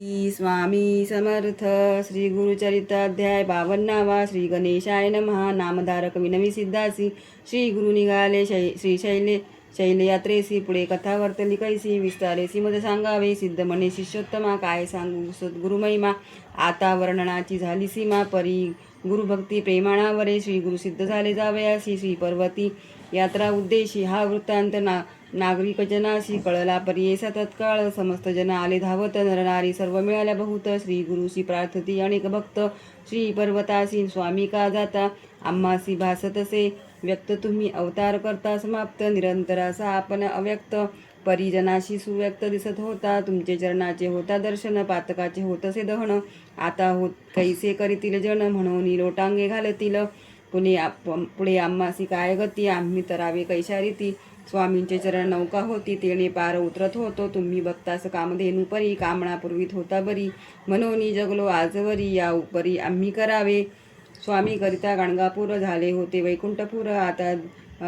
स्वामी समर्थ श्री गुरुचरित्राध्याय 52 श्री गणेशाय नमः. नामधारक विनवी सिद्धासी श्री गुरु निघाले श्री शैलयात्रेसी. पुढे कथा वर्तली कैसी विस्तारेसी मध्ये सांगावे. सिद्ध म्हणे शिष्योत्तमा काय सांगू सद्गुरुमहिमा. आता वर्णनाची झाली सीमा. परी गुरुभक्ती प्रेमाणावरे श्री गुरु सिद्ध झाले जावयासी. श्री पर्वती यात्रा उद्देशी हा वृत्तांत नागरिक जनासी कळला पर्येसा तत्काळ. समस्त जन आले धावत. नरनारी सर्व मिळाल्या बहुत. श्री गुरुसी प्रार्थती अनेक भक्त. श्री पर्वतासी स्वामी का जाता आम्हासी भासतसे व्यक्त. तुम्ही अवतार करता समाप्त निरंतरासा आपण अव्यक्त. परिजनाशी सुव्यक्त दिसत होता. तुमचे चरणाचे होता दर्शन. पातकाचे होतसे दहन. आता होत कैसे करीतील जन म्हणून लोटांगे घालतील. पुढे आम्हासी काय गती आम्ही तरावे कैशा रीती. स्वामींचे चरण नौका होती तेणे पार उतरत होतो. तुम्ही बघतास कामधेनू परी कामना पूर्वीत होता बरी. म्हणून जगलो आजवरी या उपरी आम्ही करावे. स्वामी करिता गाणगापूर झाले होते वैकुंठपूर. आता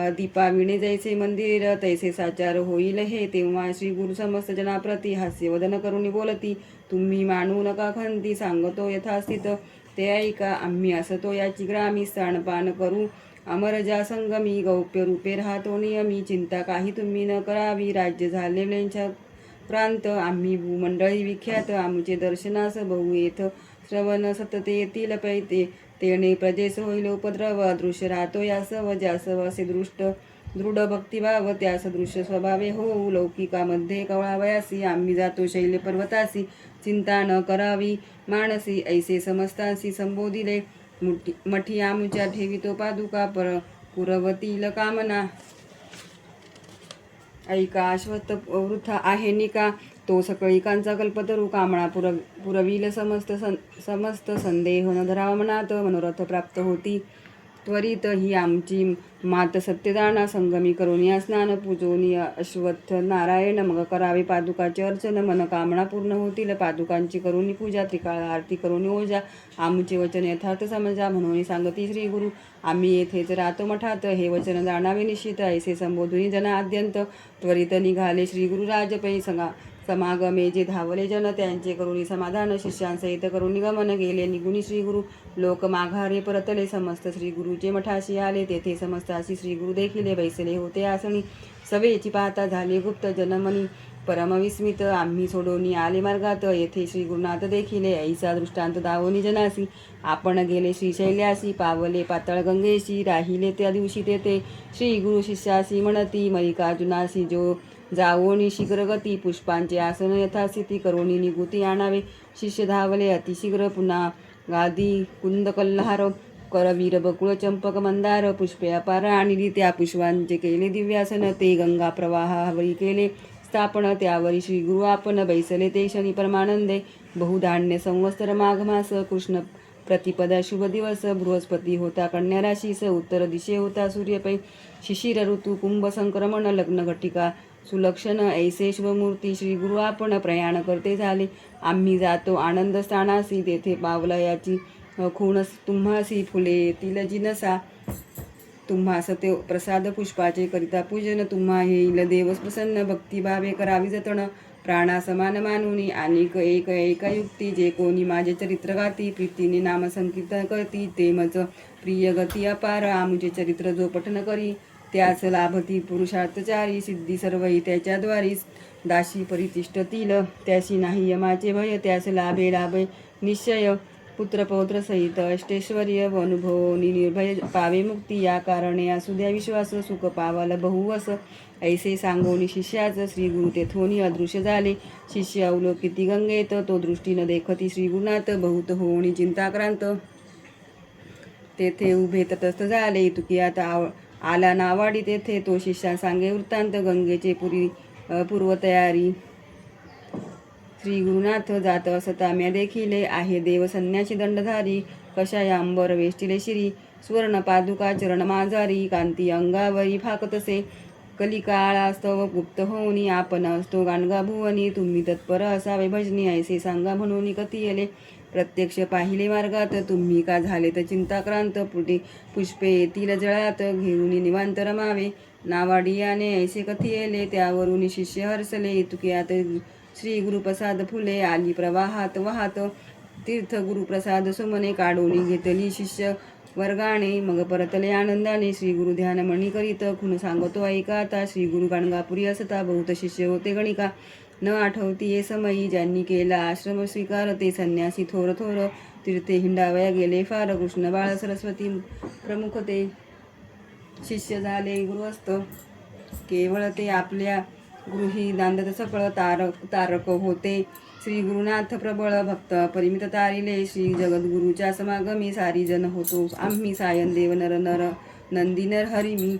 दीपा विणे जैसे मंदिर तैसे साचार होईल हे. तेव्हा श्री गुरु समस्त जनाप्रती हास्यवदन करून बोलती. तुम्ही मानू नका खंती सांगतो यथास्थित ते ऐका. आम्ही असतो याची ग्रामी स्थानपान करू अमरजा संगमी. गौप्य रूपे राहतो नियमी. चिंता काही तुम्ही न करावी. राज्य झालेल्यांच्या प्रांत आम्ही भूमंडळी विख्यात. आमचे दर्शनास बहु येथ श्रवण सतते येतील पैते. तेणे प्रजेस होईल उपद्रव. दृश्य राहतो यासव ज्यासव असे दृढ भक्तिभाव. त्यास दृश्य स्वभावे होऊ लौकिकामध्ये कवळावयासी. आम्ही जातो शैल पर्वतासी चिंता न करावी मानसी. ऐसे समस्तांसी संबोधिले मठी आमुच्या ठेवितो पादुका पुरवतील कामना. ऐका अश्वत्थ वृथा आहे निका. तो सकळिकांचा कल्पतरू कामना पुरविल समस्त संदेह न धरावा मनात. मनोरथ प्राप्त होती त्वरित ही आमची मात सत्यदाना. संगमी करून या स्नान पूजोनी अश्वत्थ नारायण. मग करावे पादुकाचे अर्चन. मनकामना पूर्ण होतील पादुकांची करुणी पूजा. त्रिकाळ आरती करून ओजा. आमचे वचन यथार्थ समजा म्हणून सांगती श्री गुरु. आम्ही येथेच राहतो मठात हे वचन जाणावे निश्चित. ऐसे संबोधुनी जना आद्यंत. त्वरित निघाले श्री गुरु राजपै समागमे जे धावले जन. त्यांचे करुणी समाधान शिष्यांसहित करुणी गमन. गेले निगुणी श्री गुरु लोक माघारे परतले. समस्त श्री गुरुचे मठाशी आले. तेथे समस्ताशी श्री गुरु देखिले. बैसले होते आसनी. सवेची पाहता झाले गुप्त जनमनी परमविस्मित. आम्ही सोडोनी आले मार्गात येथे श्री गुरुनाथ देखिले. ऐसा दृष्टांत दावोनी जनासी. आपण गेले श्रीशैल्यासी पावले पातळ गंगेशी. राहिले त्या दिवशी तेथे श्री गुरु शिष्यासी म्हणती. मल्लिकार्जुनासी जो जावोनी शीघ्रगती. पुष्पांचे आसन यथास्थिती करोनी निगुती आणावे. शिष्य धावले अतिशीघ्र. पुन्हा गादी कुंद कल्हार करवीर बकुळ चंपक मंदार. पुष्पे अपार आणली त्या पुष्पांचे केले दिव्यासन. ते गंगा प्रवाहावरी केले स्थापन. त्यावरी श्री गुरु आपण बैसले ते शनी परमानंदे. बहुधान्य संवत्सर माघ मास. कृष्ण प्रतिपदा शुभ दिवस. बृहस्पती होता कन्या राशीस. उत्तर दिशे होता सूर्यपै. शिशिर ऋतू कुंभ संक्रमण. लग्न घटिका सुलक्षण. ऐसे शुभमूर्ती श्री गुरु आपण प्रयाण करते झाले. आम्ही जातो आनंद स्थानासी. तेथे पावला याची खूण तुम्हासी. फुले येतील जिनसा तुम्हास ते प्रसाद पुष्पाचे करिता पूजन. तुम्हा येईल देव प्रसन्न. भक्तिभावे करावी जतन. प्राणा समान मानुनी अनेक एका युक्ती. जे कोणी माझे चरित्र गाती प्रीतीने नाम संकीर्तन करती. ते मज प्रिय गती अपार. आमुचे चरित्र जो पठन करी त्यास लाभती पुरुषार्थचारी. सिद्धी सर्वही त्याच्याद्वारी दाशी परितिष्ठतील. त्याशी नाही यमाचे भय. त्यास लाभे निश्चय. पुत्र पौत्र सहित अष्टेश्वर्य अनुभवनी निर्भय पावे मुक्ती. या कारणे असू द्या विश्वास. सुख पावल बहुवस. ऐसे सांगोनी शिष्याच श्री गुरु तेथोनी अदृश्य झाले. शिष्य अवलोकिती गंगेत. तो दृष्टीनं देखती श्री गुरुनाथ. बहुत होणी चिंताक्रांत. तेथे उभे तटस्थ झाले. तुकी आता आला नावाडी. तेथे तो शिष्या सांगे वृत्तांत. गंगेचे पूर्वतयारी. श्री गुरुनाथ जात असता म्या देखिले. आहे देव संन्यासी दंडधारी. कशाया अंबर वेष्टिले शिरी. सुवर्ण पादुका चरण माझारी. कांती अंगावरी फाकतसे. कलिकाळास्तव गुप्त होनी. आपण असतो गाणगा भुवनी. तुम्ही तत्पर असावे भजनी. ऐसे सांगा म्हणून कथी येले. प्रत्यक्ष पाहिले मार्गात. तुम्ही का झाले तर चिंताक्रांत. पुष्पे येतील जळात घेऊन निवांत रमावे. नावाडियाने ऐसे कथी येले. त्यावरून शिष्य हरसले. तुक्यात श्री गुरुप्रसाद फुले आली प्रवाहात वाहात, तीर्थ गुरुप्रसाद सुमने काढोनी घेतली शिष्य वर्गाने, मग परतले आनंदाने. श्री गुरु ध्यान मणी करीत खुन सांगतो ऐका आता, श्री गुरु गाणगापुरी असता बहुत शिष्य होते गणिका. न आठवती ये समयी ज्यांनी केला आश्रम स्वीकार, ते संन्यासी थोर थोर तीर्थे हिंडावया गेले फार. कृष्ण बाळ सरस्वती प्रमुख ते शिष्य झाले गुरुस्थ, केवळ ते आपल्या गृही नांदत सकळ तारक होते. श्री गुरुनाथ प्रबळ भक्त परिमित तारिले, श्री जगद्गुरूच्या समागमी सारी जन होतो आम्ही. सायन देव नर नर नंदी नर हरी मी,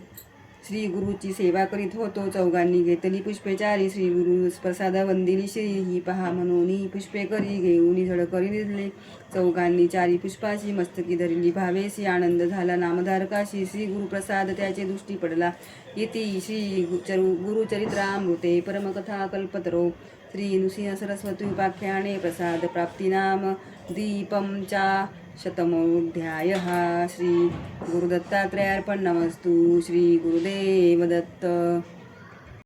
श्री गुरुची सेवा करीत होतो चौघांनी घेतली पुष्पे चारी. श्री गुरु प्रसाद वंदिली श्री ही पहा म्हणून पुष्पे करी घेऊन झड करी निजले चौघांनी चारी पुष्पाची. मस्तकी धरली भावेसी आनंद झाला नामधारकाशी, श्री गुरुप्रसाद त्याचे दृष्टी पडला इति. श्री गुरुचरित्रामृते परमकथा कल्पतरो, श्री नृसिंह सरस्वती उपाख्याने प्रसाद प्राप्ती नाम दीपम चा शतमोऽध्यायः. श्री गुरुदत्तात्रेयार्पणमस्तु. श्री गुरुदेव दत्त.